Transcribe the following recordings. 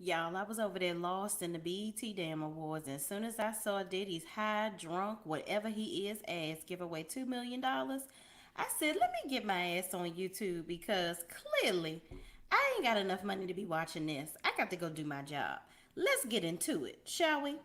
Y'all, I was over there lost in the BET Damn Awards, and as soon as I saw Diddy's high, drunk, whatever he is, ass give away $2 million, I said, let me get my ass on YouTube because clearly I ain't got enough money to be watching this. I got to go do my job. Let's get into it, shall we?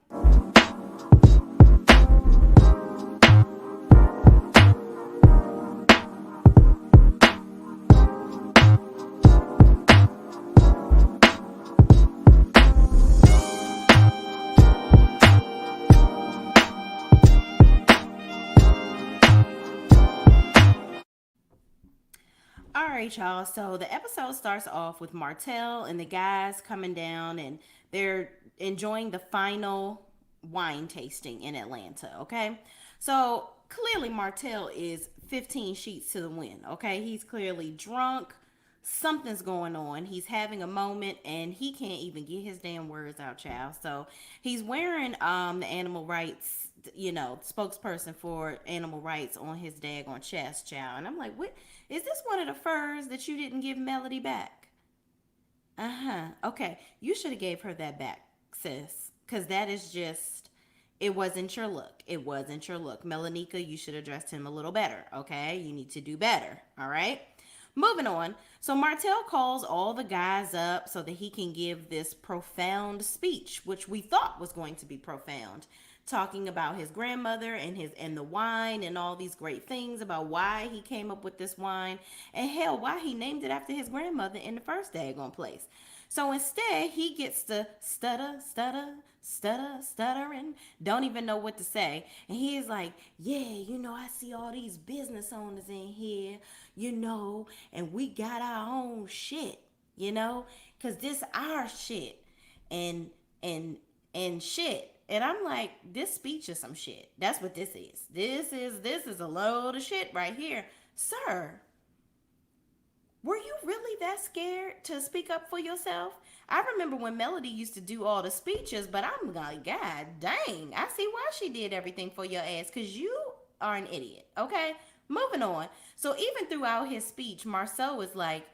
All right, y'all. So the episode starts off with Martell and the guys coming down and they're enjoying the final wine tasting in Atlanta. Okay. So clearly, Martell is 15 sheets to the wind. Okay. He's clearly drunk. Something's going on. He's having a moment and he can't even get his damn words out, child. So he's wearing the animal rights, spokesperson for animal rights on his daggone chest, child. And I'm like, what is this, one of the furs that you didn't give Melody back? Uh-huh. Okay. You should have gave her that back, sis. Cause that is just, it wasn't your look. It wasn't your look. Melanika, you should have dressed him a little better. Okay. You need to do better. All right. Moving on. So Martell calls all the guys up so that he can give this profound speech, which we thought was going to be profound, talking about his grandmother and the wine and all these great things about why he came up with this wine and hell why he named it after his grandmother in the first daggone place. So instead, he gets to stutter, and don't even know what to say. And he is like, yeah, I see all these business owners in here, and we got our own shit, because this our shit. And, and shit. And I'm like, this speech is some shit. That's what this is. This is a load of shit right here. Sir, were you really that scared to speak up for yourself? I remember when Melody used to do all the speeches, but I'm like, God dang, I see why she did everything for your ass, because you are an idiot, okay? Moving on. So even throughout his speech, Marceau is like,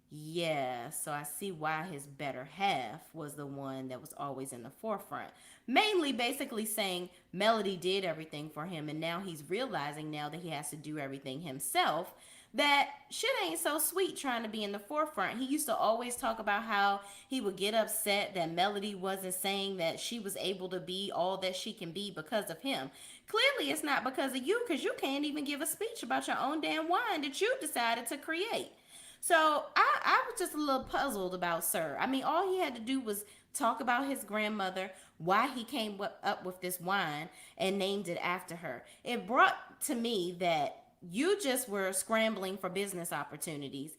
yeah, so I see why his better half was the one that was always in the forefront. Mainly basically saying Melody did everything for him, and now he's realizing now that he has to do everything himself, that shit ain't so sweet trying to be in the forefront. He used to always talk about how he would get upset that Melody wasn't saying that she was able to be all that she can be because of him. Clearly, it's not because of you, because you can't even give a speech about your own damn wine that you decided to create. So I was just a little puzzled about Sir. I mean, all he had to do was talk about his grandmother, why he came up with this wine and named it after her. It brought to me that you just were scrambling for business opportunities.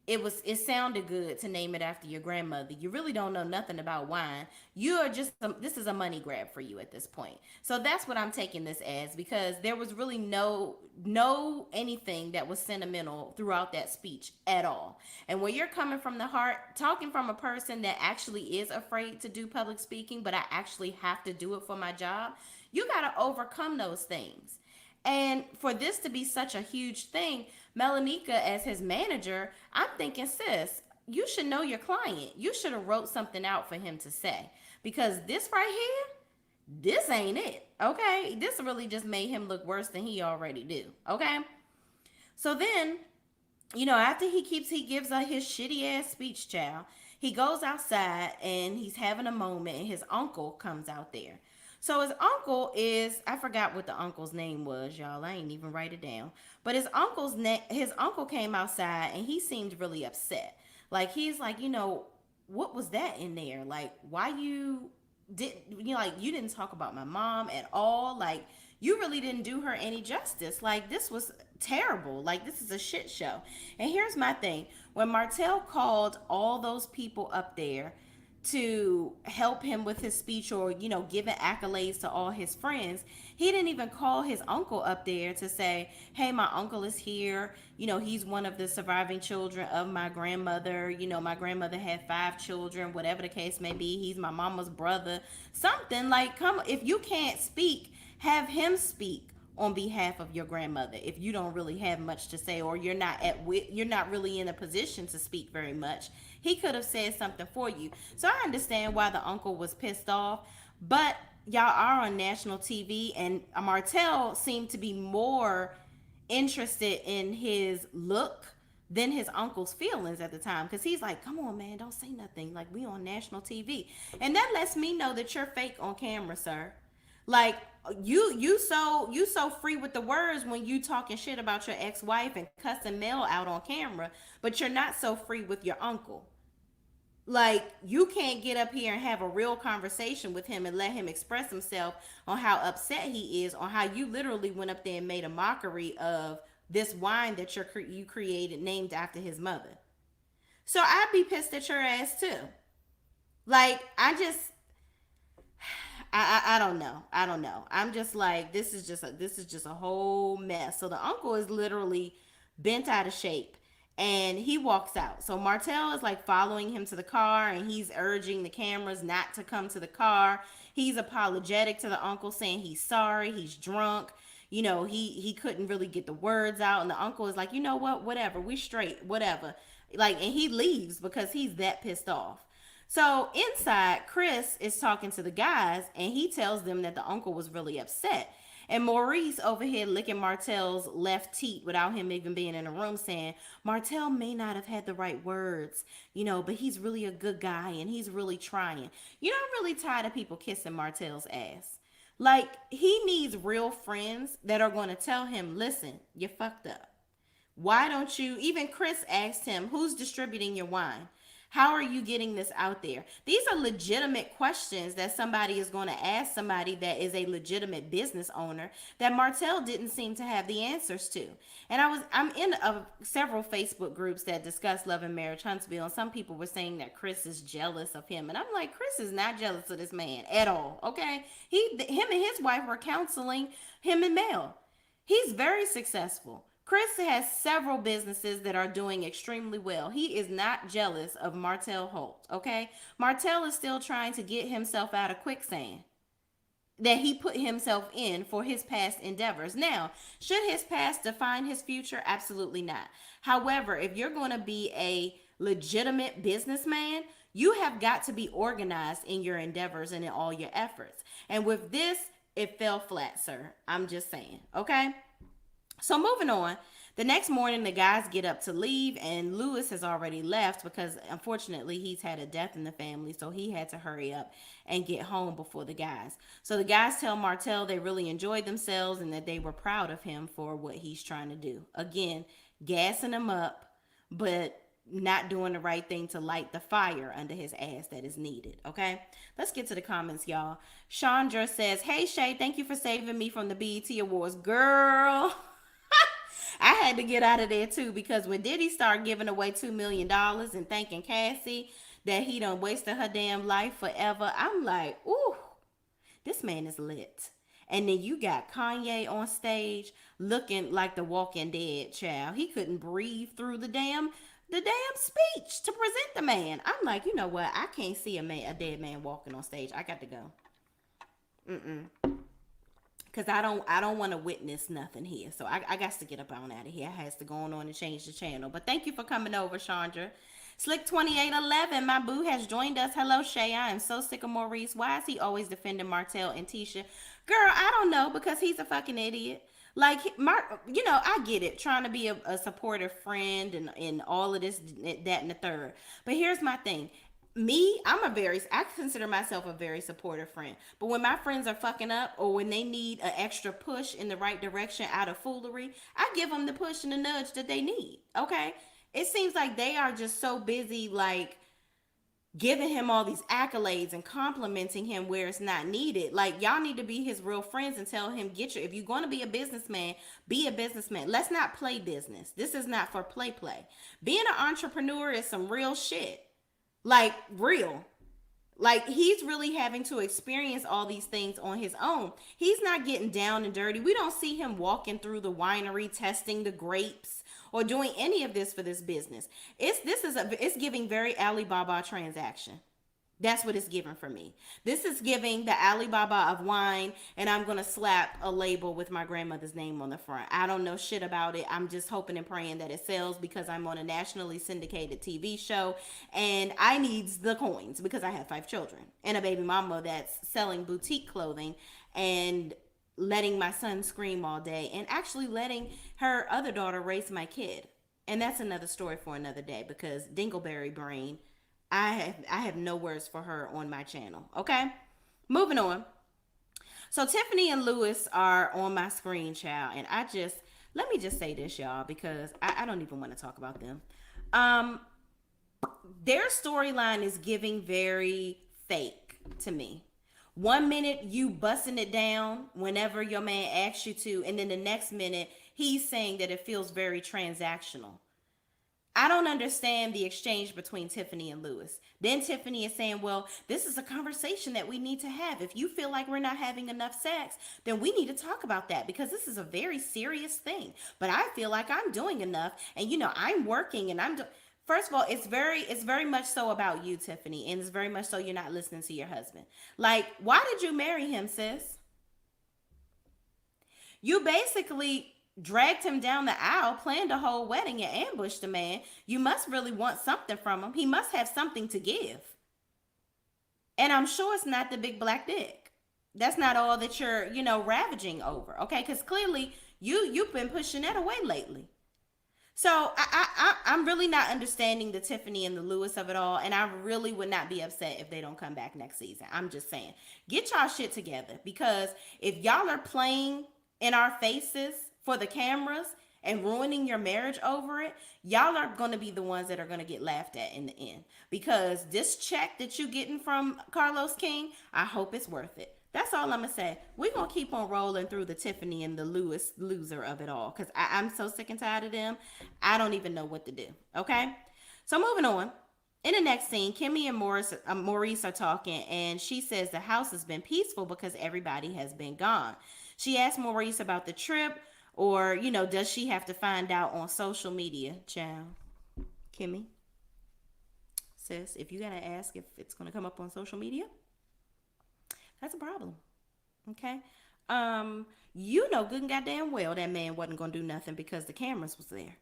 It sounded good to name it after your grandmother. You really don't know nothing about wine. You are just this is a money grab for you at this point. So that's what I'm taking this as, because there was really no anything that was sentimental throughout that speech at all. And when you're coming from the heart, talking from a person that actually is afraid to do public speaking, but I actually have to do it for my job, you got to overcome those things. And for this to be such a huge thing, Melanika as his manager, I'm thinking, sis, you should know your client. You should have wrote something out for him to say. Because this right here, this ain't it. Okay? This really just made him look worse than he already do. Okay? So then, after he gives his shitty ass speech, child, he goes outside and he's having a moment and his uncle comes out there. So his uncle is, I forgot what the uncle's name was, y'all. I ain't even write it down. But his uncle came outside and he seemed really upset. Like he's like, what was that in there? Like why you didn't talk about my mom at all. Like you really didn't do her any justice. Like this was terrible. Like this is a shit show. And here's my thing. When Martell called all those people up there to help him with his speech, or giving accolades to all his friends, he didn't even call his uncle up there to say, hey, my uncle is here, he's one of the surviving children of my grandmother, my grandmother had 5 children, whatever the case may be, he's my mama's brother. Something like, come, if you can't speak, have him speak. on behalf of your grandmother if you don't really have much to say, or you're not really in a position to speak very much. He could have said something for you. So I understand why the uncle was pissed off, but y'all are on national TV, and Martell seemed to be more interested in his look than his uncle's feelings at the time, because he's like, come on man, don't say nothing, like we on national TV. And that lets me know that you're fake on camera, sir. Like you so free with the words when you talking shit about your ex-wife and cussing Mel out on camera, but you're not so free with your uncle. Like you can't get up here and have a real conversation with him and let him express himself on how upset he is, on how you literally went up there and made a mockery of this wine that you created named after his mother. So I'd be pissed at your ass too. Like I don't know. I don't know. I'm just like, this is just a whole mess. So the uncle is literally bent out of shape and he walks out. So Martell is like following him to the car and he's urging the cameras not to come to the car. He's apologetic to the uncle, saying he's sorry, he's drunk. You know, he couldn't really get the words out, and the uncle is like, you know what, whatever, we straight, whatever. Like, and he leaves because he's that pissed off. So inside, Chris is talking to the guys and he tells them that the uncle was really upset. And Maurice over here licking Martell's left teat without him even being in the room, saying, Martell may not have had the right words, you know, but he's really a good guy and he's really trying. You know, I'm really tired of people kissing Martell's ass. Like, he needs real friends that are going to tell him, listen, you fucked up. Why don't you? Even Chris asked him, who's distributing your wine? How are you getting this out there? These are legitimate questions that somebody is going to ask somebody that is a legitimate business owner that Martell didn't seem to have the answers to. And I'm in several Facebook groups that discuss Love and Marriage Huntsville, and some people were saying that Chris is jealous of him. And I'm like, Chris is not jealous of this man at all, okay? Him and his wife were counseling him and Mel. He's very successful. Chris has several businesses that are doing extremely well. He is not jealous of Martell Holt, okay? Martell is still trying to get himself out of quicksand that he put himself in for his past endeavors. Now, should his past define his future? Absolutely not. However, if you're going to be a legitimate businessman, you have got to be organized in your endeavors and in all your efforts. And with this, it fell flat, sir. I'm just saying, okay? So moving on, the next morning the guys get up to leave and Lewis has already left because unfortunately he's had a death in the family, so he had to hurry up and get home before the guys. So the guys tell Martell they really enjoyed themselves and that they were proud of him for what he's trying to do. Again, gassing him up, but not doing the right thing to light the fire under his ass that is needed. Okay, let's get to the comments, y'all. Chandra says, hey Shay, thank you for saving me from the BET Awards. Girl, I had to get out of there too, because when Diddy started giving away $2 million and thanking Cassie that he done wasted her damn life forever, I'm like, ooh, this man is lit. And then you got Kanye on stage looking like the Walking Dead, child. He couldn't breathe through the damn speech to present the man. I'm like, you know what? I can't see a dead man walking on stage. I got to go. Because I don't want to witness nothing here. So I got to get up on out of here. I has to go on and change the channel. But thank you for coming over, Chandra. Slick2811, my boo, has joined us. Hello, Shay. I am so sick of Maurice. Why is he always defending Martell and Tisha? Girl, I don't know, because he's a fucking idiot. Like, I get it, trying to be a supportive friend and all of this, that, and the third. But here's my thing. I consider myself a very supportive friend. But when my friends are fucking up or when they need an extra push in the right direction out of foolery, I give them the push and the nudge that they need, okay? It seems like they are just so busy, like, giving him all these accolades and complimenting him where it's not needed. Like, y'all need to be his real friends and tell him, if you're going to be a businessman, be a businessman. Let's not play business. This is not for play. Being an entrepreneur is some real shit. Like, real. Like, he's really having to experience all these things on his own. He's not getting down and dirty. We don't see him walking through the winery, testing the grapes, or doing any of this for this business. It's giving very Alibaba transaction. That's what it's giving for me. This is giving the Alibaba of wine, and I'm going to slap a label with my grandmother's name on the front. I don't know shit about it. I'm just hoping and praying that it sells because I'm on a nationally syndicated TV show, and I needs the coins because I have 5 children and a baby mama that's selling boutique clothing and letting my son scream all day and actually letting her other daughter raise my kid. And that's another story for another day because Dingleberry Brain, I have no words for her on my channel. Okay, moving on. So Tiffany and Lewis are on my screen, child, and let me just say this, y'all, because I don't even want to talk about them. Um, their storyline is giving very fake to me. One minute you busting it down whenever your man asks you to, and then the next minute he's saying that it feels very transactional. I don't understand the exchange between Tiffany and Lewis. Then Tiffany is saying, well, this is a conversation that we need to have. If you feel like we're not having enough sex, then we need to talk about that because this is a very serious thing. But I feel like I'm doing enough and I'm working and I'm doing. First of all, it's very much so about you, Tiffany, and it's very much so you're not listening to your husband. Like, why did you marry him, sis? You basically dragged him down the aisle, planned a whole wedding, and ambushed the man. You must really want something from him. He must have something to give. And I'm sure it's not the big black dick. That's not all that you're, ravaging over, okay? Because clearly you've been pushing that away lately. So I'm really not understanding the Tiffany and the Lewis of it all, and I really would not be upset if they don't come back next season. I'm just saying, get y'all shit together, because if y'all are playing in our faces for the cameras and ruining your marriage over it, y'all are going to be the ones that are going to get laughed at in the end. Because this check that you getting from Carlos King, I hope it's worth it. That's all I'm going to say. We're going to keep on rolling through the Tiffany and the Lewis loser of it all. Because I'm so sick and tired of them. I don't even know what to do. Okay? So moving on. In the next scene, Kimmy and Maurice are talking. And she says the house has been peaceful because everybody has been gone. She asked Maurice about the trip. Or, does she have to find out on social media, child? Kimmy? Sis, if you got to ask if it's going to come up on social media, that's a problem. Okay? You know good and goddamn well that man wasn't going to do nothing because the cameras was there.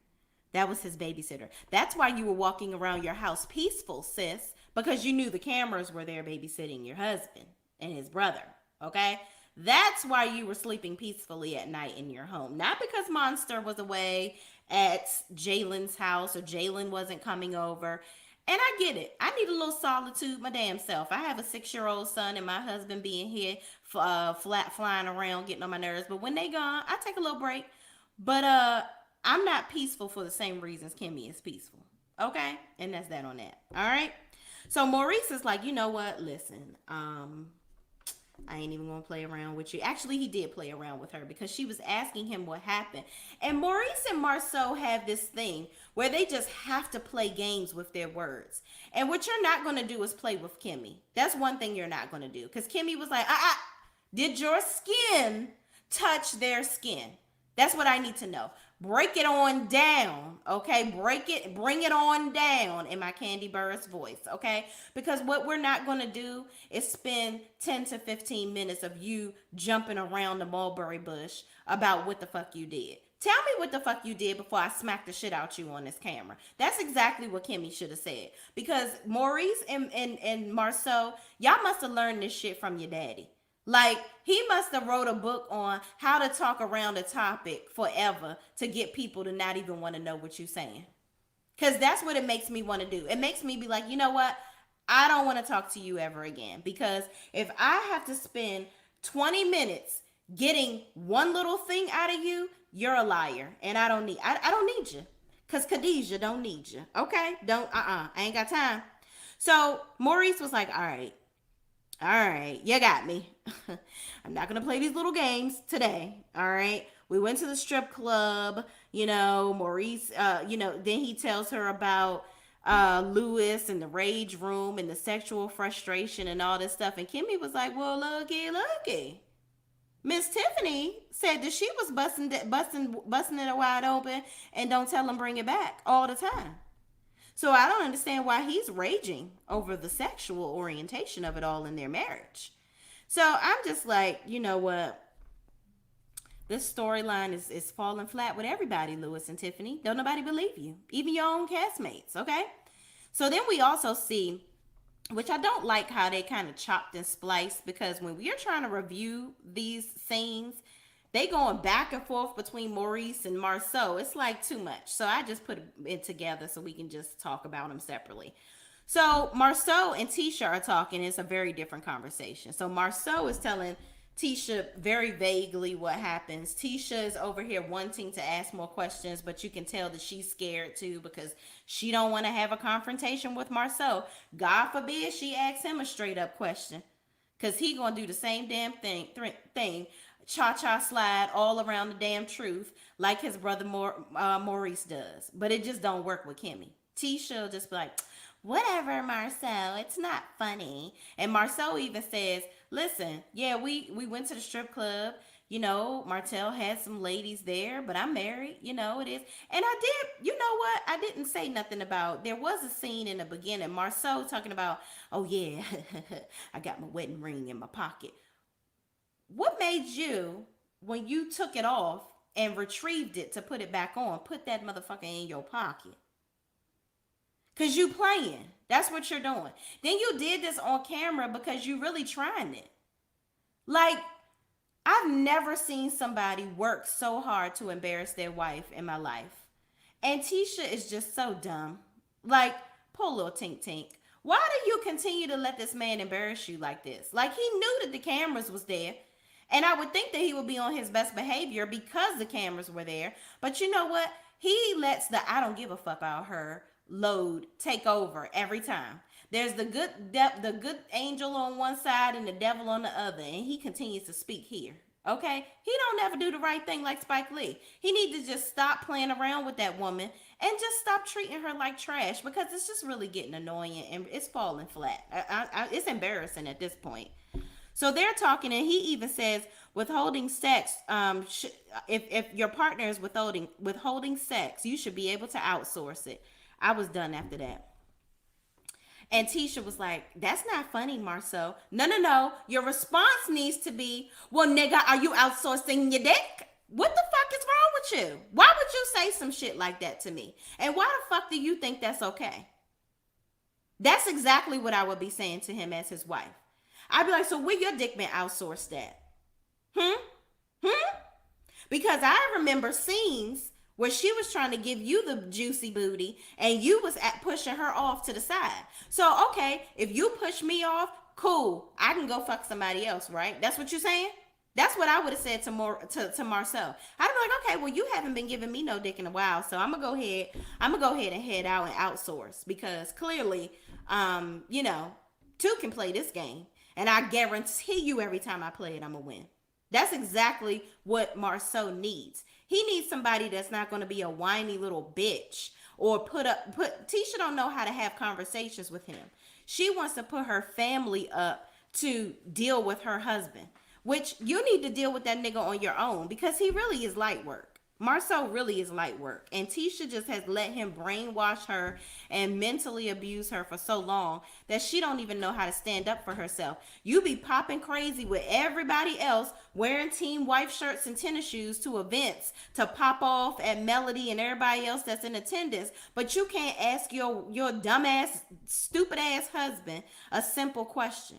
That was his babysitter. That's why you were walking around your house peaceful, sis, because you knew the cameras were there babysitting your husband and his brother. Okay? That's why you were sleeping peacefully at night in your home. Not because Monster was away at Jalen's house or Jalen wasn't coming over. And I get it. I need a little solitude my damn self. I have a 6-year-old son and my husband being here flat flying around getting on my nerves. But when they gone, I take a little break. But I'm not peaceful for the same reasons Kimmy is peaceful. Okay? And that's that on that. All right? So Maurice is like, you know what? Listen, I ain't even gonna play around with you. Actually, he did play around with her because she was asking him what happened. And Maurice and Marceau have this thing where they just have to play games with their words. And what you're not gonna do is play with Kimmy. That's one thing you're not gonna do. Because Kimmy was like, did your skin touch their skin? That's what I need to know. Break it on down, okay? Bring it on down in my Candy Burris voice, okay? Because what we're not going to do is spend 10 to 15 minutes of you jumping around the mulberry bush about what the fuck you did. Tell me what the fuck you did before I smack the shit out you on this camera. That's exactly what Kimmy should have said. Because Maurice and Marceau, y'all must have learned this shit from your daddy. Like, he must have wrote a book on how to talk around a topic forever to get people to not even want to know what you're saying. Because that's what it makes me want to do. It makes me be like, you know what? I don't want to talk to you ever again. Because if I have to spend 20 minutes getting one little thing out of you, you're a liar. And I don't need you. Because Khadijah don't need you. Okay? I ain't got time. So Maurice was like, all right, you got me. I'm not going to play these little games today. All right. We went to the strip club, Maurice, then he tells her about Lewis and the rage room and the sexual frustration and all this stuff. And Kimmy was like, well, looky. Miss Tiffany said that she was busting it wide open and don't tell him bring it back all the time. So I don't understand why he's raging over the sexual orientation of it all in their marriage. So I'm just like, you know what? This storyline is falling flat with everybody, Lewis and Tiffany. Don't nobody believe you, even your own castmates, okay? So then we also see, which I don't like how they kind of chopped and spliced, because when we're trying to review these scenes, they going back and forth between Maurice and Marceau. It's like too much. So I just put it together so we can just talk about them separately. So Marceau and Tisha are talking. It's a very different conversation. So Marceau is telling Tisha very vaguely what happens. Tisha is over here wanting to ask more questions, but you can tell that she's scared too, because she don't want to have a confrontation with Marceau. God forbid she asks him a straight up question, because he gonna do the same damn thing, cha-cha slide all around the damn truth like his brother Maurice does. But it just don't work with Kimmy. Tisha will just be like, whatever, Marceau, it's not funny. And Marceau even says, listen, yeah, we went to the strip club. You know, Martell had some ladies there, but I'm married. You know, it is. And I did, you know what? I didn't say nothing about, there was a scene in the beginning, Marceau talking about, oh yeah, I got my wedding ring in my pocket. What made you, when you took it off and retrieved it to put it back on, put that motherfucker in your pocket? Because you playing. That's what you're doing. Then you did this on camera because you really trying it. Like, I've never seen somebody work so hard to embarrass their wife in my life. And Tisha is just so dumb. Like, poor little tink tink. Why do you continue to let this man embarrass you like this? Like, he knew that the cameras was there. And I would think that he would be on his best behavior because the cameras were there. But you know what? He lets the I don't give a fuck about her load take over every time. There's the good angel on one side and the devil on the other, and he continues to speak here. Okay, he don't ever do the right thing like Spike Lee. He needs to just stop playing around with that woman and just stop treating her like trash, because it's just really getting annoying and it's falling flat. It's embarrassing at this point. So they're talking, and he even says withholding sex. If your partner is withholding sex, you should be able to outsource it. I was done after that. And Tisha was like, that's not funny, Marceau. No, no, no. Your response needs to be, well, nigga, are you outsourcing your dick? What the fuck is wrong with you? Why would you say some shit like that to me? And why the fuck do you think that's okay? That's exactly what I would be saying to him as his wife. I'd be like, so where your dick been outsourced at? Because I remember scenes where she was trying to give you the juicy booty and you was pushing her off to the side. So, okay, if you push me off, cool. I can go fuck somebody else, right? That's what you're saying? That's what I would have said to Marceau. I'd be like, okay, well, you haven't been giving me no dick in a while, so I'm gonna go ahead and head out and outsource, because clearly, two can play this game, and I guarantee you every time I play it, I'm gonna win. That's exactly what Marceau needs. He needs somebody that's not going to be a whiny little bitch or Tisha don't know how to have conversations with him. She wants to put her family up to deal with her husband, which you need to deal with that nigga on your own, because he really is light work. Marceau really is light work, and Tisha just has let him brainwash her and mentally abuse her for so long that she don't even know how to stand up for herself. You be popping crazy with everybody else wearing team wife shirts and tennis shoes to events to pop off at Melody and everybody else that's in attendance, but you can't ask your dumbass, stupid ass husband a simple question.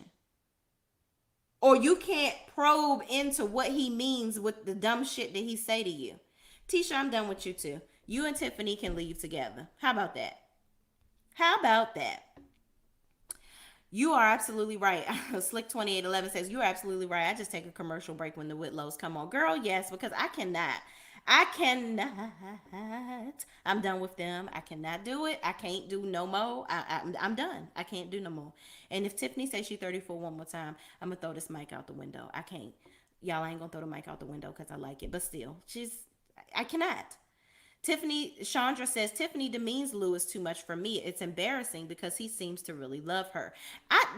Or you can't probe into what he means with the dumb shit that he say to you. Tisha, I'm done with you too. You and Tiffany can leave together. How about that? How about that? You are absolutely right. Slick 2811 says, you're absolutely right. I just take a commercial break when the Whitlows come on. Girl, yes, because I cannot. I'm done with them. I cannot do it. I can't do no more. I'm done. I can't do no more. And if Tiffany says she's 34 one more time, I'm going to throw this mic out the window. I can't. Y'all ain't going to throw the mic out the window because I like it. But still, I cannot. Chandra says, Tiffany demeans Lewis too much for me. It's embarrassing because he seems to really love her.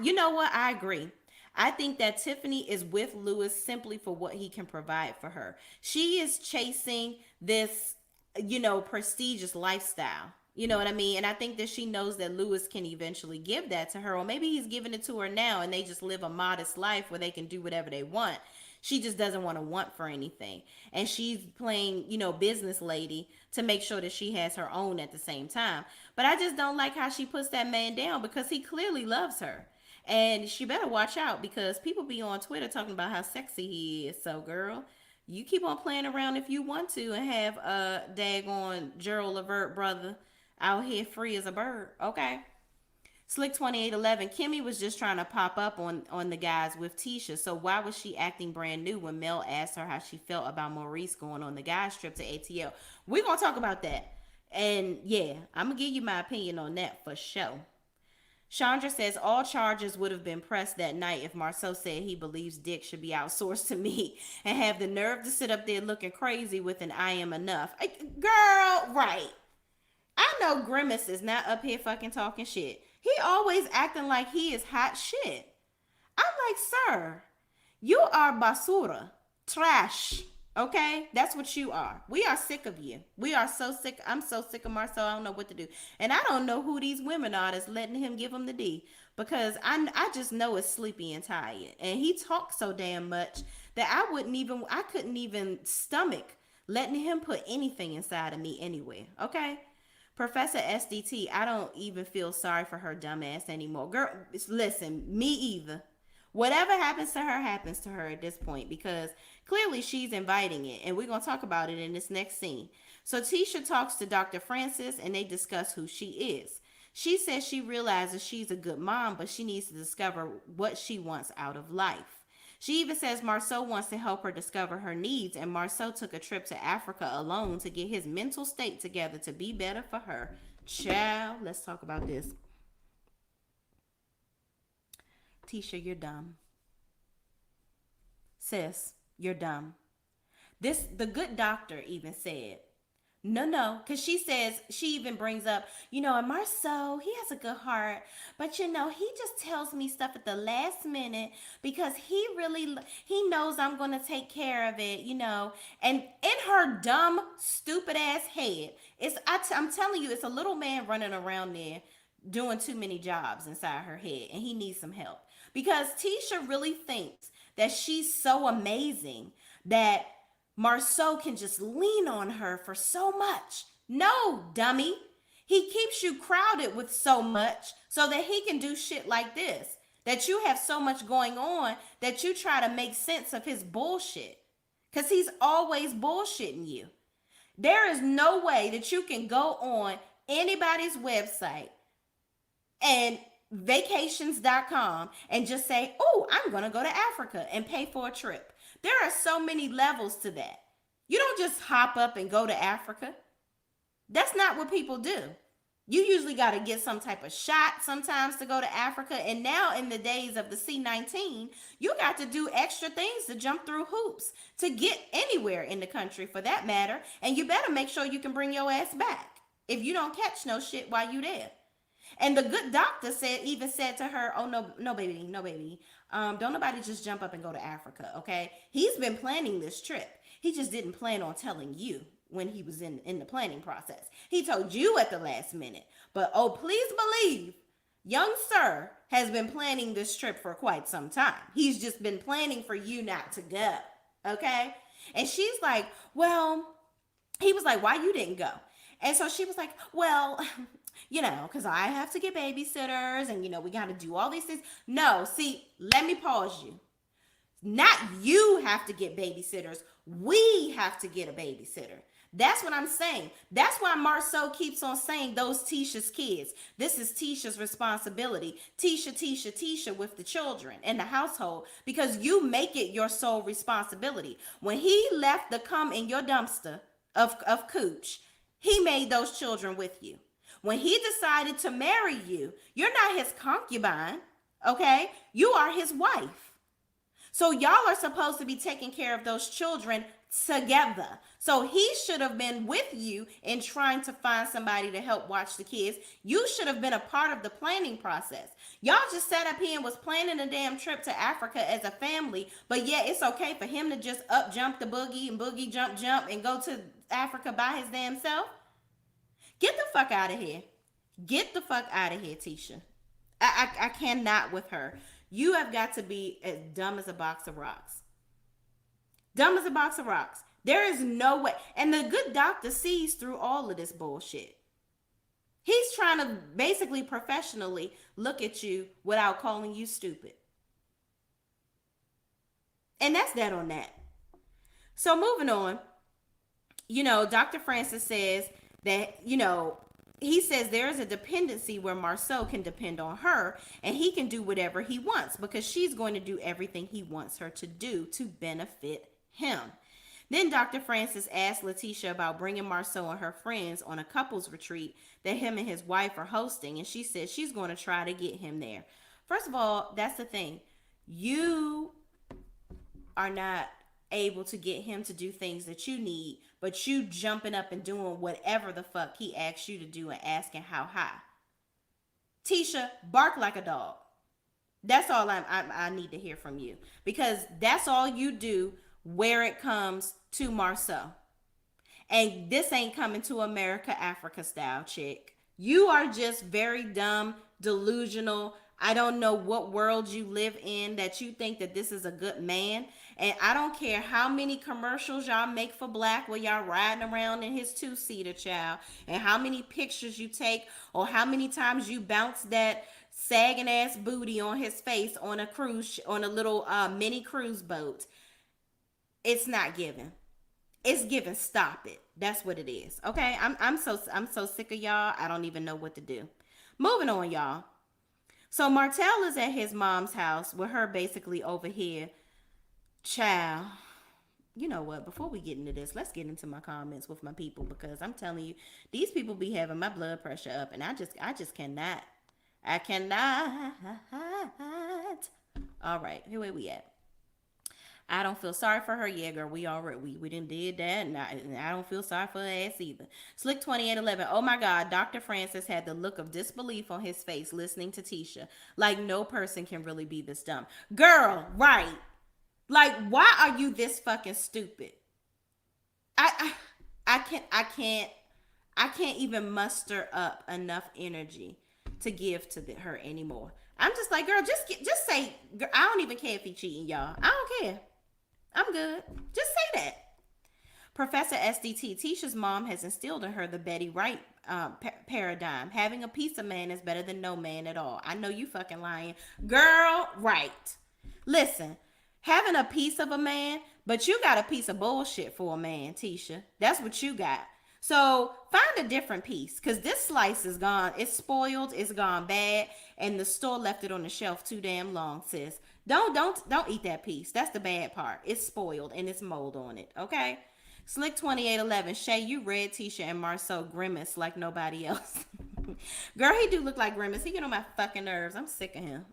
You know what? I agree. I think that Tiffany is with Lewis simply for what he can provide for her. She is chasing this, prestigious lifestyle. You know what I mean? And I think that she knows that Lewis can eventually give that to her. Or maybe he's giving it to her now and they just live a modest life where they can do whatever they want. She just doesn't want to want for anything. And she's playing, business lady to make sure that she has her own at the same time. But I just don't like how she puts that man down because he clearly loves her. And she better watch out because people be on Twitter talking about how sexy he is. So, girl, you keep on playing around if you want to and have a daggone Gerald Levert brother out here free as a bird. Okay. Slick 2811. Kimmy was just trying to pop up on the guys with Tisha. So why was she acting brand new when Mel asked her how she felt about Maurice going on the guys trip to ATL? We're gonna talk about that. And yeah, I'm gonna give you my opinion on that for sure. Chandra says all charges would have been pressed that night if Marceau said he believes Dick should be outsourced to me and have the nerve to sit up there looking crazy with an I am enough. Girl, right. I know Grimace is not up here fucking talking shit. He always acting like he is hot shit. I'm like, sir, you are basura, trash. Okay, that's what you are. We are sick of you. We are so sick. I'm so sick of Marceau. I don't know what to do, and I don't know who these women are that's letting him give him the D because I just know it's sleepy and tired, and he talks so damn much that I couldn't even stomach letting him put anything inside of me anyway. Okay. Professor SDT, I don't even feel sorry for her dumbass anymore. Girl, listen, me either. Whatever happens to her at this point because clearly she's inviting it. And we're going to talk about it in this next scene. So Tisha talks to Dr. Francis and they discuss who she is. She says she realizes she's a good mom, but she needs to discover what she wants out of life. She even says Marceau wants to help her discover her needs, and Marceau took a trip to Africa alone to get his mental state together to be better for her. Child, let's talk about this. Tisha, you're dumb. Sis, you're dumb. The good doctor even said, no, because she even brings up, and Marceau, he has a good heart, but he just tells me stuff at the last minute because he knows I'm going to take care of it, and in her dumb, stupid ass head, I'm telling you, it's a little man running around there doing too many jobs inside her head, and he needs some help because Tisha really thinks that she's so amazing that Marceau can just lean on her for so much. No, dummy. He keeps you crowded with so much so that he can do shit like this. That you have so much going on that you try to make sense of his bullshit. Because he's always bullshitting you. There is no way that you can go on anybody's website and vacations.com and just say, oh, I'm going to go to Africa and pay for a trip. There are so many levels to that. You don't just hop up and go to Africa. That's not what people do. You usually got to get some type of shot sometimes to go to Africa. And now in the days of the C-19, you got to do extra things to jump through hoops to get anywhere in the country for that matter. And you better make sure you can bring your ass back if you don't catch no shit while you there. And the good doctor even said to her, oh, no, baby. Don't nobody just jump up and go to Africa, okay? He's been planning this trip. He just didn't plan on telling you when he was in the planning process. He told you at the last minute. But, oh, please believe, young sir has been planning this trip for quite some time. He's just been planning for you not to go, okay? And she's like, well, he was like, why you didn't go? And so she was like, well, because I have to get babysitters and, we got to do all these things. No, see, let me pause you. Not you have to get babysitters. We have to get a babysitter. That's what I'm saying. That's why Marceau keeps on saying those Tisha's kids. This is Tisha's responsibility. Tisha with the children and the household because you make it your sole responsibility. When he left the cum in your dumpster of cooch, he made those children with you. When he decided to marry you, you're not his concubine, okay? You are his wife. So y'all are supposed to be taking care of those children together. So he should have been with you in trying to find somebody to help watch the kids. You should have been a part of the planning process. Y'all just sat up here and was planning a damn trip to Africa as a family, but yeah, it's okay for him to just up jump the boogie and boogie jump and go to Africa by his damn self. Get the fuck out of here. Get the fuck out of here, Tisha. I cannot with her. You have got to be as dumb as a box of rocks. Dumb as a box of rocks. There is no way. And the good doctor sees through all of this bullshit. He's trying to basically professionally look at you without calling you stupid. And that's that on that. So moving on, Dr. Francis says that, he says there is a dependency where Marceau can depend on her and he can do whatever he wants because she's going to do everything he wants her to do to benefit him. Then Dr. Francis asked Letitia about bringing Marceau and her friends on a couples retreat that him and his wife are hosting, and she said she's going to try to get him there. First of all, that's the thing. You are not able to get him to do things that you need, but you jumping up and doing whatever the fuck he asks you to do and asking how high. Tisha, bark like a dog. That's all I need to hear from you, because that's all you do where it comes to Marceau. And this ain't coming to America, Africa style, chick. You are just very dumb, delusional. I don't know what world you live in that you think that this is a good man. And I don't care how many commercials y'all make for Black where y'all riding around in his two-seater, child, and how many pictures you take or how many times you bounce that sagging ass booty on his face on a cruise, on a little mini cruise boat. It's not given. It's given. Stop it. That's what it is. Okay. I'm so sick of y'all. I don't even know what to do. Moving on, y'all. So Martell is at his mom's house with her basically over here. Child, you know what? Before we get into this, let's get into my comments with my people, because I'm telling you, these people be having my blood pressure up, and I just cannot. I cannot. All right, here where we at. I don't feel sorry for her. Yeah, girl, we didn't did that, and I don't feel sorry for her ass either. Slick 2811. Oh my God, Dr. Francis had the look of disbelief on his face listening to Tisha. Like no person can really be this dumb. Girl, right. Like, why are you this fucking stupid? I can't even muster up enough energy to give to her anymore. I'm just like, girl, just say, girl, I don't even care if he cheating, y'all. I don't care. I'm good. Just say that. Professor SDT, Tisha's mom has instilled in her the Betty Wright paradigm. Having a piece of man is better than no man at all. I know you fucking lying. Girl, right. Listen, having a piece of a man, but you got a piece of bullshit for a man, Tisha. That's what you got. So find a different piece, because this slice is gone. It's spoiled. It's gone bad. And the store left it on the shelf too damn long, sis. Don't eat that piece. That's the bad part. It's spoiled and it's mold on it. Okay. Slick 2811. Shay, you read Tisha and Marceau grimace like nobody else. Girl, he do look like Grimace. He get on my fucking nerves. I'm sick of him.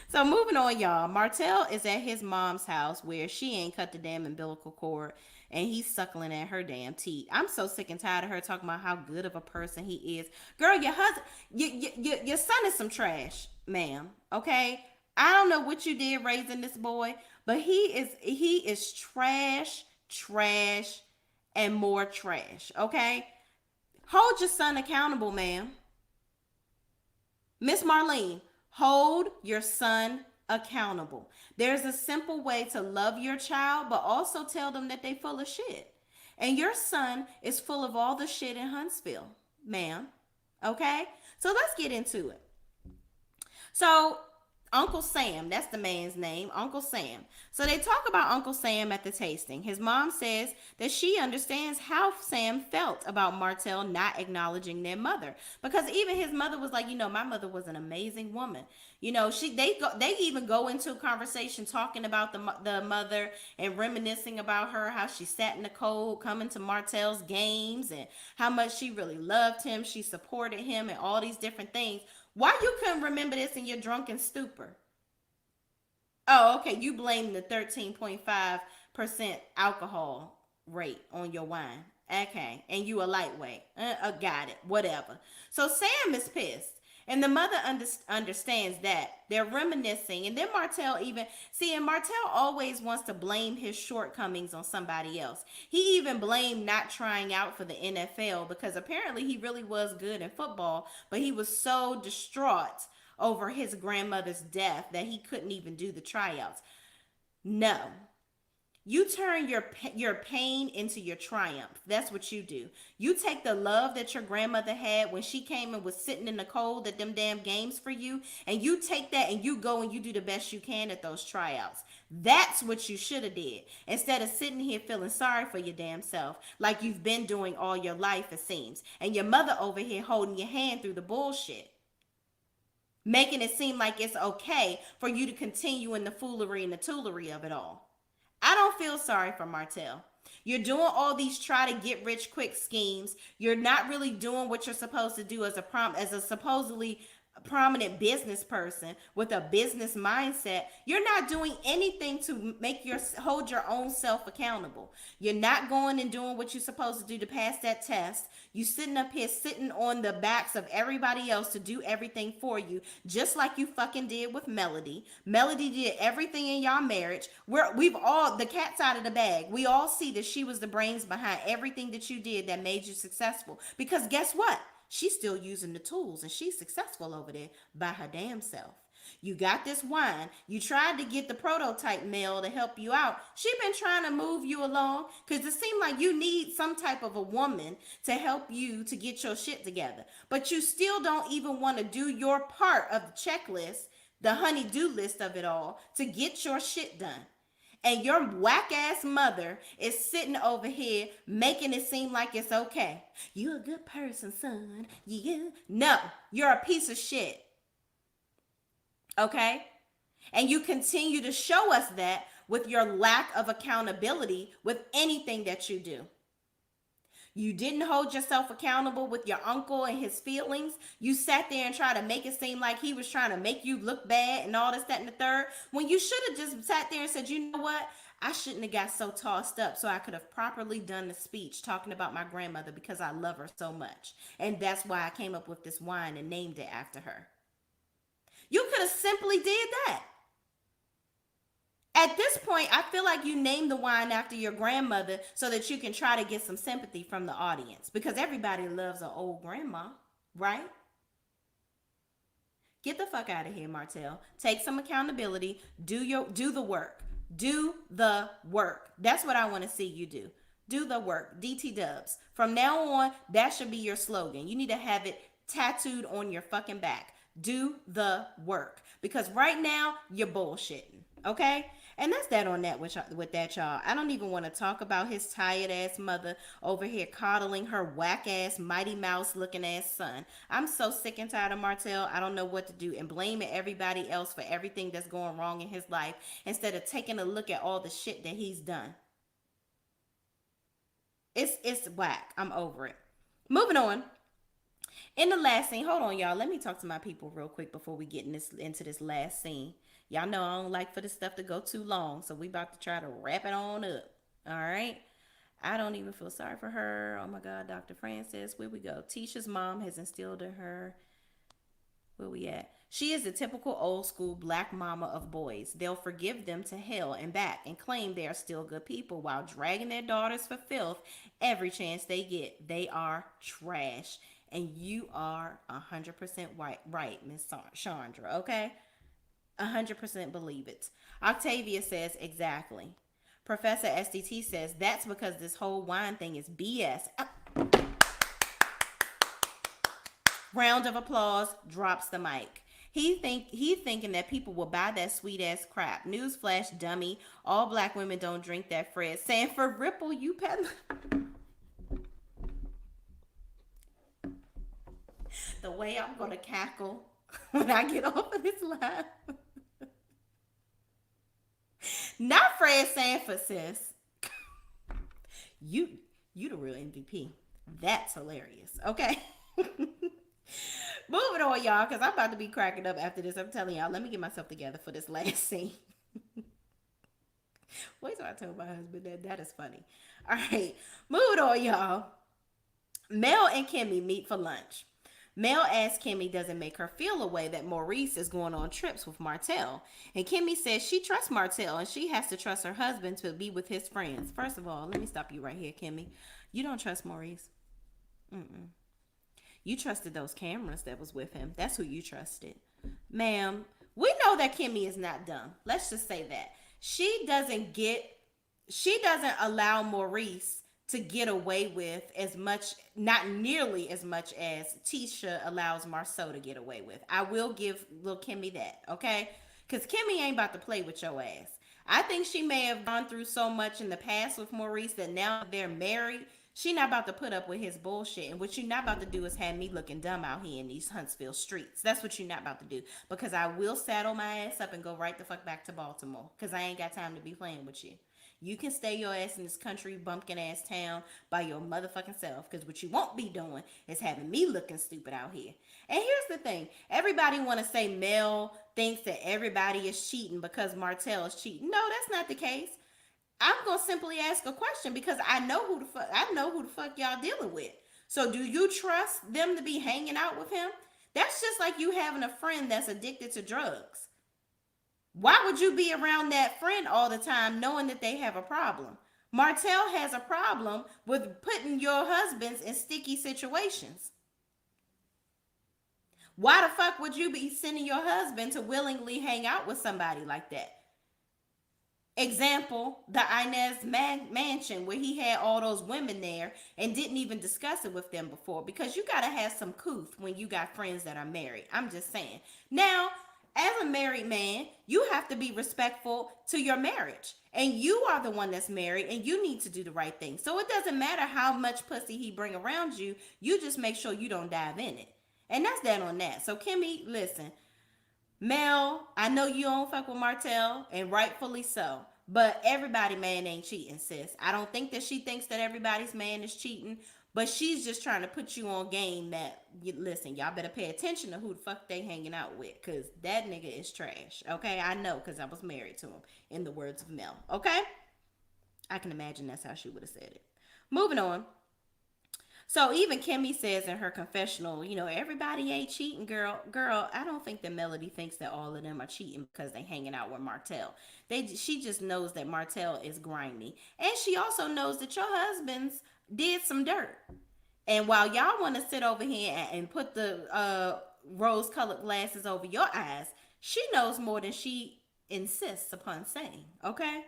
So moving on, y'all. Martell is at his mom's house where she ain't cut the damn umbilical cord, and he's suckling at her damn teeth. I'm so sick and tired of her talking about how good of a person he is. Girl, your husband, your son is some trash, ma'am. Okay? I don't know what you did raising this boy, but he is trash, and more trash. Okay? Hold your son accountable, ma'am. Miss Marlene, hold your son accountable. There's a simple way to love your child, but also tell them that they full of shit. And your son is full of all the shit in Huntsville, ma'am. Okay? So let's get into it. So Uncle Sam, that's the man's name, Uncle Sam. So they talk about Uncle Sam at the tasting. His mom says that she understands how Sam felt about Martell not acknowledging their mother, because even his mother was like, my mother was an amazing woman. They even go into a conversation talking about the mother and reminiscing about her, how she sat in the cold coming to Martell's games and how much she really loved him. She supported him and all these different things. Why you couldn't remember this in your drunken stupor? Oh, okay. You blame the 13.5% alcohol rate on your wine. Okay. And you a lightweight. Got it. Whatever. So Sam is pissed. And the mother understands that. They're reminiscing. And then Martell even, see, and Martell always wants to blame his shortcomings on somebody else. He even blamed not trying out for the NFL because apparently he really was good in football, but he was so distraught over his grandmother's death that he couldn't even do the tryouts. No, you turn your pain into your triumph. That's what you do. You take the love that your grandmother had when she came and was sitting in the cold at them damn games for you, and you take that and you go and you do the best you can at those tryouts. That's what you should have did. Instead of sitting here feeling sorry for your damn self like you've been doing all your life, it seems. And your mother over here holding your hand through the bullshit, making it seem like it's okay for you to continue in the foolery and the toolery of it all. I don't feel sorry for Martell. You're doing all these try to get rich quick schemes. You're not really doing what you're supposed to do as a supposedly prominent business person with a business mindset. You're not doing anything to hold your own self accountable. You're not going and doing what you're supposed to do to pass that test. You sitting up here sitting on the backs of everybody else to do everything for you, just like you fucking did with Melody. Melody did everything in y'all marriage. We've all, the cat's out of the bag. We all see that she was the brains behind everything that you did that made you successful. Because guess what? She's still using the tools and she's successful over there by her damn self. You got this wine. You tried to get the prototype male to help you out. She been trying to move you along because it seemed like you need some type of a woman to help you to get your shit together. But you still don't even want to do your part of the checklist, the honey-do list of it all, to get your shit done. And your whack ass mother is sitting over here making it seem like it's okay. You're a good person, son. Yeah. No, you're a piece of shit. Okay? And you continue to show us that with your lack of accountability with anything that you do. You didn't hold yourself accountable with your uncle and his feelings. You sat there and tried to make it seem like he was trying to make you look bad and all this, that, and the third. When you should have just sat there and said, you know what? I shouldn't have got so tossed up so I could have properly done the speech talking about my grandmother because I love her so much. And that's why I came up with this wine and named it after her. You could have simply did that. At this point, I feel like you named the wine after your grandmother so that you can try to get some sympathy from the audience because everybody loves an old grandma, right? Get the fuck out of here, Martell. Take some accountability. Do the work. Do the work. That's what I want to see you do. Do the work. DT Dubs. From now on, that should be your slogan. You need to have it tattooed on your fucking back. Do the work. Because right now, you're bullshitting. Okay? And that's that on that with that, y'all. I don't even want to talk about his tired ass mother over here coddling her whack ass Mighty Mouse looking ass son. I'm so sick and tired of Martell. I don't know what to do and blaming everybody else for everything that's going wrong in his life instead of taking a look at all the shit that he's done. It's whack. I'm over it. Moving on. In the last scene, hold on, y'all. Let me talk to my people real quick before we get into this last scene. Y'all know I don't like for this stuff to go too long, so we about to try to wrap it on up. All right? I don't even feel sorry for her. Oh my God, Dr. Francis, where we go? Tisha's mom has instilled in her. Where we at? She is the typical old school black mama of boys. They'll forgive them to hell and back and claim they are still good people while dragging their daughters for filth every chance they get. They are trash. And you are 100% right, Miss Chandra, okay? 100% believe it. Octavia says, exactly. Professor SDT says, that's because this whole wine thing is BS. Round of applause, drops the mic. He thinking that people will buy that sweet ass crap. Newsflash, dummy. All black women don't drink that Fred Sanford Ripple, you peddler. The way I'm gonna cackle when I get off of this live. Not Fred Sanford, sis. You the real MVP. That's hilarious. Okay. Moving on, y'all, because I'm about to be cracking up after this. I'm telling y'all, let me get myself together for this last scene. Wait till I tell my husband that is funny. All right. Moving on, y'all. Mel and Kimmy meet for lunch. Mel asks Kimmy does it make her feel a way that Maurice is going on trips with Martell. And Kimmy says she trusts Martell and she has to trust her husband to be with his friends. First of all, let me stop you right here, Kimmy. You don't trust Maurice. Mm-mm. You trusted those cameras that was with him. That's who you trusted. Ma'am, we know that Kimmy is not dumb. Let's just say that. She doesn't allow Maurice to get away with as much, not nearly as much as Tisha allows Marceau to get away with. I will give little Kimmy that, okay? Because Kimmy ain't about to play with your ass. I think she may have gone through so much in the past with Maurice that now they're married. She not about to put up with his bullshit. And what you're not about to do is have me looking dumb out here in these Huntsville streets. That's what you're not about to do. Because I will saddle my ass up and go right the fuck back to Baltimore. Because I ain't got time to be playing with you. You can stay your ass in this country bumpkin ass town by your motherfucking self. Because what you won't be doing is having me looking stupid out here. And here's the thing. Everybody want to say Mel thinks that everybody is cheating because Martell is cheating. No, that's not the case. I'm gonna simply ask a question because I know who the fuck y'all dealing with. So do you trust them to be hanging out with him? That's just like you having a friend that's addicted to drugs. Why would you be around that friend all the time knowing that they have a problem? Martell has a problem with putting your husbands in sticky situations. Why the fuck would you be sending your husband to willingly hang out with somebody like that? Example, the Inez mansion where he had all those women there and didn't even discuss it with them before, because you got to have some couth when you got friends that are married. I'm just saying. Now, as a married man, you have to be respectful to your marriage. And you are the one that's married and you need to do the right thing. So it doesn't matter how much pussy he bring around you. You just make sure you don't dive in it. And that's that on that. So Kimmy, listen. Mel, I know you don't fuck with Martell, and rightfully so. But everybody man ain't cheating, sis. I don't think that she thinks that everybody's man is cheating, but she's just trying to put you on game that, listen, y'all better pay attention to who the fuck they hanging out with, because that nigga is trash, okay? I know, because I was married to him, in the words of Mel, okay? I can imagine that's how she would have said it. Moving on. So even Kimmy says in her confessional, everybody ain't cheating, girl. Girl, I don't think that Melody thinks that all of them are cheating because they hanging out with Martell. She just knows that Martell is grimy. And she also knows that your husbands did some dirt. And while y'all want to sit over here and put the rose-colored glasses over your eyes, she knows more than she insists upon saying, okay?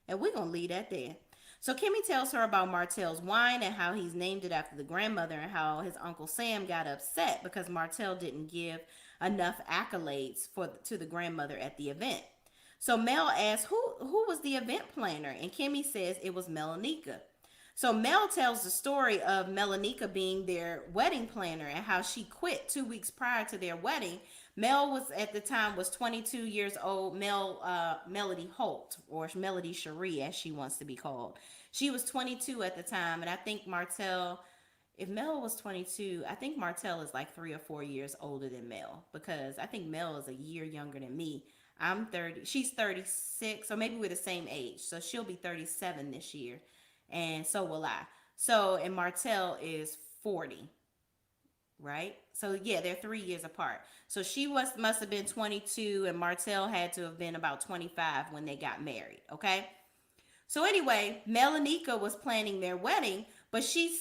And we're going to leave that there. So Kimmy tells her about Martell's wine and how he's named it after the grandmother and how his Uncle Sam got upset because Martell didn't give enough accolades to the grandmother at the event. So Mel asks, who was the event planner? And Kimmy says it was Melanika. So Mel tells the story of Melanika being their wedding planner and how she quit 2 weeks prior to their wedding. Mel was at the time was 22 years old. Melody Holt, or Melody Cherie as she wants to be called. She was 22 at the time, and I think Martell, if Mel was 22, I think Martell is like 3 or 4 years older than Mel, because I think Mel is a year younger than me. I'm 30, she's 36, so maybe we're the same age. So she'll be 37 this year, and so will I. So, and Martell is 40. Right? So yeah, they're 3 years apart. So she must have been 22 and Martell had to have been about 25 when they got married. Okay? So anyway, Melanika was planning their wedding, but she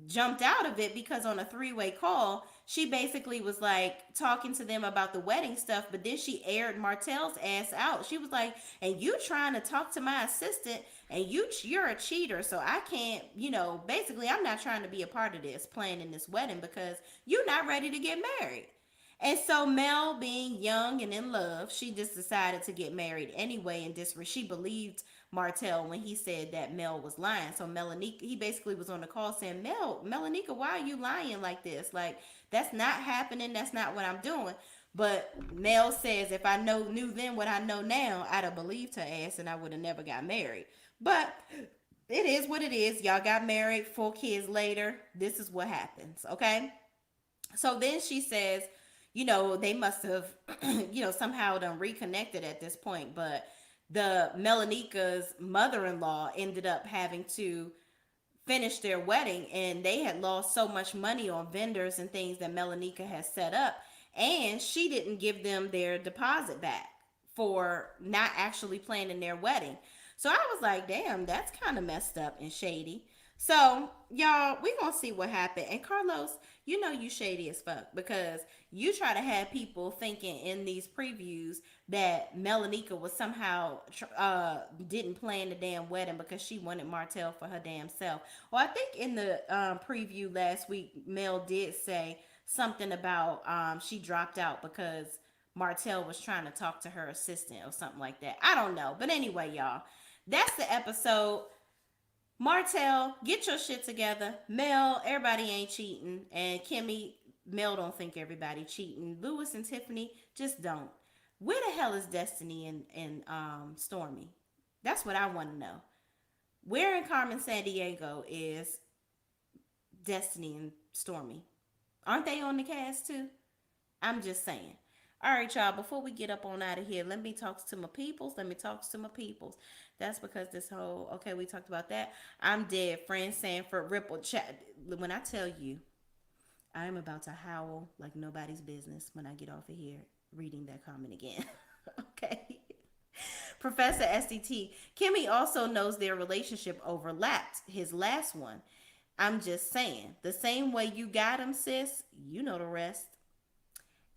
jumped out of it because on a three-way call, she basically was like talking to them about the wedding stuff, but then she aired Martell's ass out. She was like, and you trying to talk to my assistant and you're a cheater, so I can't, basically I'm not trying to be a part of this, planning this wedding because you're not ready to get married. And so Mel, being young and in love, she just decided to get married anyway, and she believed Martell when he said that Mel was lying. So Melanika, he basically was on the call saying, Melanika, why are you lying like this? Like, that's not happening. That's not what I'm doing. But Mel says, if I knew then what I know now, I'd have believed her ass and I would have never got married. But it is what it is. Y'all got married 4 kids later. This is what happens. Okay. So then she says, they must have, somehow done reconnected at this point. But the Melanika's mother-in-law ended up having to finished their wedding, and they had lost so much money on vendors and things that Melanika had set up, and she didn't give them their deposit back for not actually planning their wedding. So I was like, damn, that's kind of messed up and shady. So y'all, we gonna see what happened. And Carlos, you know you shady as fuck, because you try to have people thinking in these previews that Melanika was somehow didn't plan the damn wedding because she wanted Martell for her damn self. Well, I think in the preview last week, Mel did say something about she dropped out because Martell was trying to talk to her assistant or something like that. I don't know. But anyway, y'all, that's the episode. Martell, get your shit together. Mel, everybody ain't cheating. And Kimmy, Mel don't think everybody cheating. Lewis and Tiffany just don't. Where the hell is Destiny and Stormy? That's what I want to know. Where in Carmen San Diego is Destiny and Stormy? Aren't they on the cast too? I'm just saying. All right, y'all, before we get up on out of here, let me talk to my peoples. Let me talk to my peoples. That's because this whole, okay, we talked about that. I'm dead. Friend Sanford, Ripple, chat. When I tell you, I'm about to howl like nobody's business when I get off of here reading that comment again. Okay. Professor SDT. Kimmy also knows their relationship overlapped his last one. I'm just saying, the same way you got him, sis, you know the rest.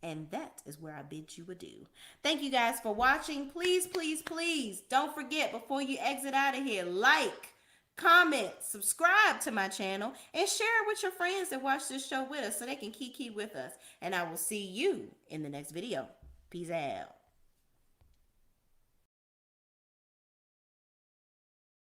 And that is where I bid you adieu. Thank you guys for watching. Please, please, please don't forget, before you exit out of here, like, comment, subscribe to my channel, and share it with your friends that watch this show with us so they can kiki with us. And I will see you in the next video. Peace out.